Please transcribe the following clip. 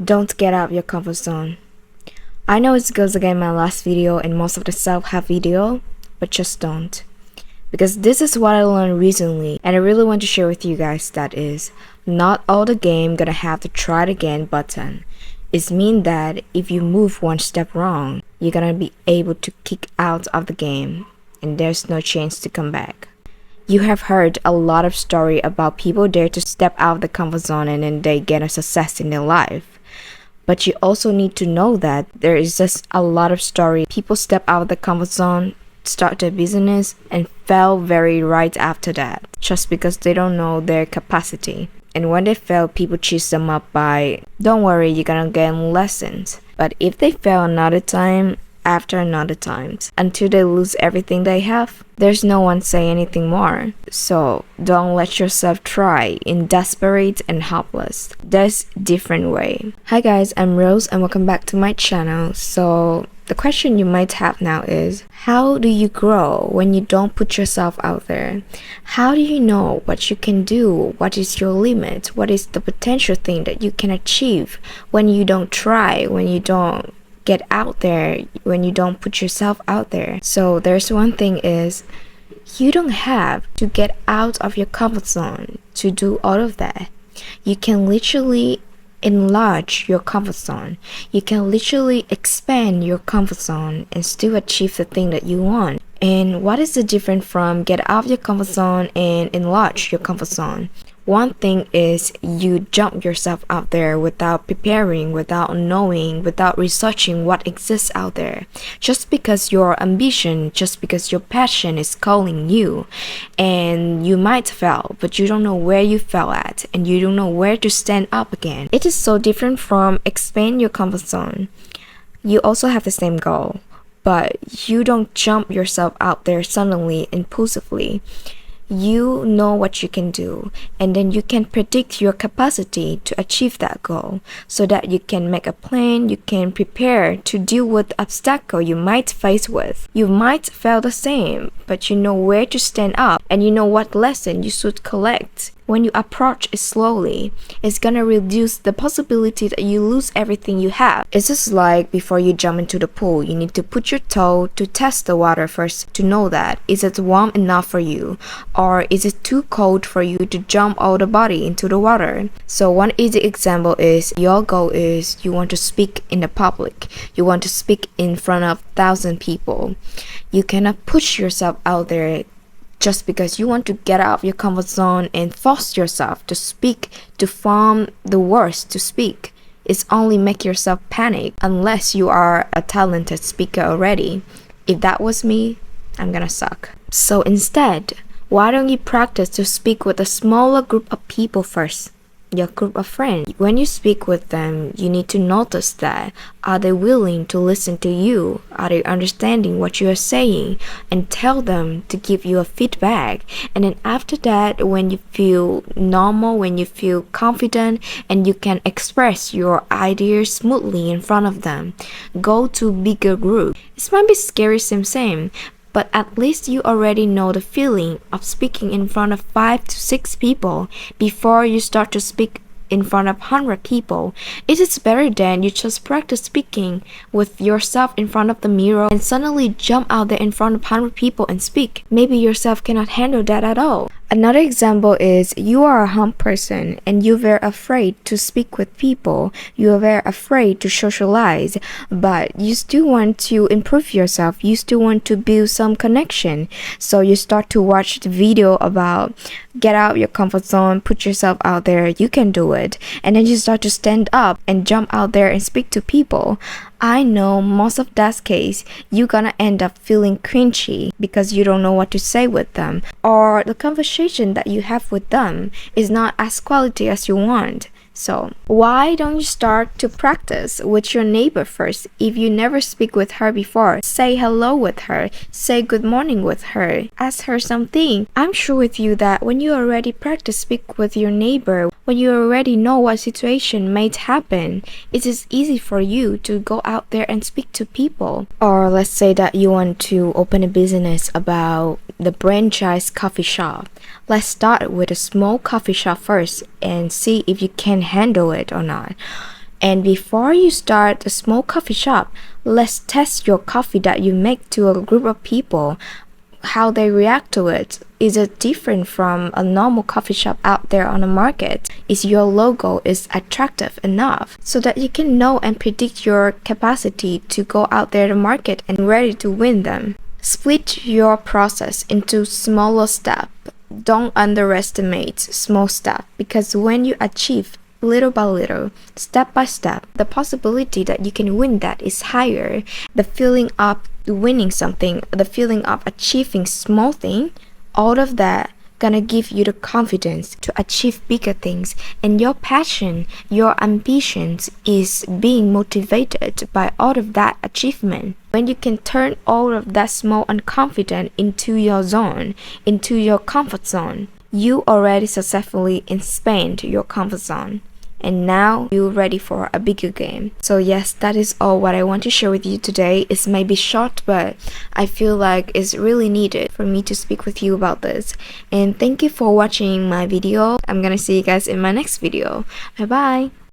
Don't get out of your comfort zone. I know it goes against my last video and most of the self-help video, but just don't. Because this is what I learned recently and I really want to share with you guys, that is, not all the game gonna have the try it again button. It means that if you move one step wrong, you're gonna be able to kick out of the game and there's no chance to come back. You have heard a lot of story about people dare to step out of the comfort zone and then they get a success in their life. But you also need to know that there is just a lot of story. People step out of the comfort zone, start their business, and fail very right after that, just because they don't know their capacity. And when they fail, people cheese them up by, don't worry, you're gonna gain lessons. But if they fail another time, after another times, until they lose everything they have, there's no one say anything more. So don't let yourself try in desperate and helpless. There's different way. Hi guys, I'm Rose and welcome back to my channel. So the question you might have now is, how do you grow when you don't put yourself out there? How do you know what you can do? What is your limit? What is the potential thing that you can achieve when you don't try, when you don't get out there, when you don't put yourself out there? So there's one thing is, you don't have to get out of your comfort zone to do all of that. You can literally enlarge your comfort zone. You can literally expand your comfort zone and still achieve the thing that you want. And what is the difference from get out of your comfort zone and enlarge your comfort zone? One thing is you jump yourself out there without preparing, without knowing, without researching what exists out there. Just because your ambition, just because your passion is calling you, and you might fail, but you don't know where you fell at, and you don't know where to stand up again. It is so different from expand your comfort zone. You also have the same goal, but you don't jump yourself out there suddenly, impulsively. You know what you can do, and then you can predict your capacity to achieve that goal, so that you can make a plan, you can prepare to deal with the obstacle you might face with. You might fail the same, but you know where to stand up, and you know what lesson you should collect. When you approach it slowly, it's gonna reduce the possibility that you lose everything you have. It's just like before you jump into the pool, you need to put your toe to test the water first to know that is it warm enough for you, or is it too cold for you to jump all the body into the water. So one easy example is, your goal is you want to speak in the public. You want to speak in front of 1,000 people. You cannot push yourself out there just because you want to get out of your comfort zone and force yourself to speak, to form the words to speak. It's only make yourself panic unless you are a talented speaker already. If that was me, I'm gonna suck. So instead, why don't you practice to speak with a smaller group of people first? Your group of friends. When you speak with them, you need to notice that, are they willing to listen to you? Are they understanding what you are saying? And tell them to give you a feedback. And then after that, when you feel normal, when you feel confident and you can express your ideas smoothly in front of them, go to bigger group. It might be scary, same, but at least you already know the feeling of speaking in front of 5 to 6 people before you start to speak in front of 100 people. It is better than you just practice speaking with yourself in front of the mirror and suddenly jump out there in front of 100 people and speak. Maybe yourself cannot handle that at all. Another example is, you are a humble person and you're very afraid to speak with people. You are very afraid to socialize, but you still want to improve yourself. You still want to build some connection. So you start to watch the video about get out your comfort zone, put yourself out there, you can do it. And then you start to stand up and jump out there and speak to people. I know most of that case, you're gonna end up feeling cringy because you don't know what to say with them, or the conversation that you have with them is not as quality as you want. So why don't you start to practice with your neighbor first? If you never speak with her before, say hello with her, say good morning with her, ask her something. I'm sure with you that when you already practice speak with your neighbor, when you already know what situation might happen, it is easy for you to go out there and speak to people. Or let's say that you want to open a business about the franchise coffee shop. Let's start with a small coffee shop first and see if you can handle it or not. And before you start a small coffee shop, let's test your coffee that you make to a group of people, how they react to it. Is it different from a normal coffee shop out there on the market? Is your logo is attractive enough so that you can know and predict your capacity to go out there to market and ready to win them? Split your process into smaller steps. Don't underestimate small steps, because when you achieve little by little, step by step, the possibility that you can win that is higher. The feeling of winning something, the feeling of achieving small thing, all of that gonna give you the confidence to achieve bigger things, and your passion, your ambitions is being motivated by all of that achievement. When you can turn all of that small unconfident into your zone, into your comfort zone, you already successfully expand your comfort zone. And now you're ready for a bigger game. So yes, that is all what I want to share with you today. It's maybe short, but I feel like it's really needed for me to speak with you about this. And thank you for watching my video. I'm gonna see you guys in my next video. Bye bye.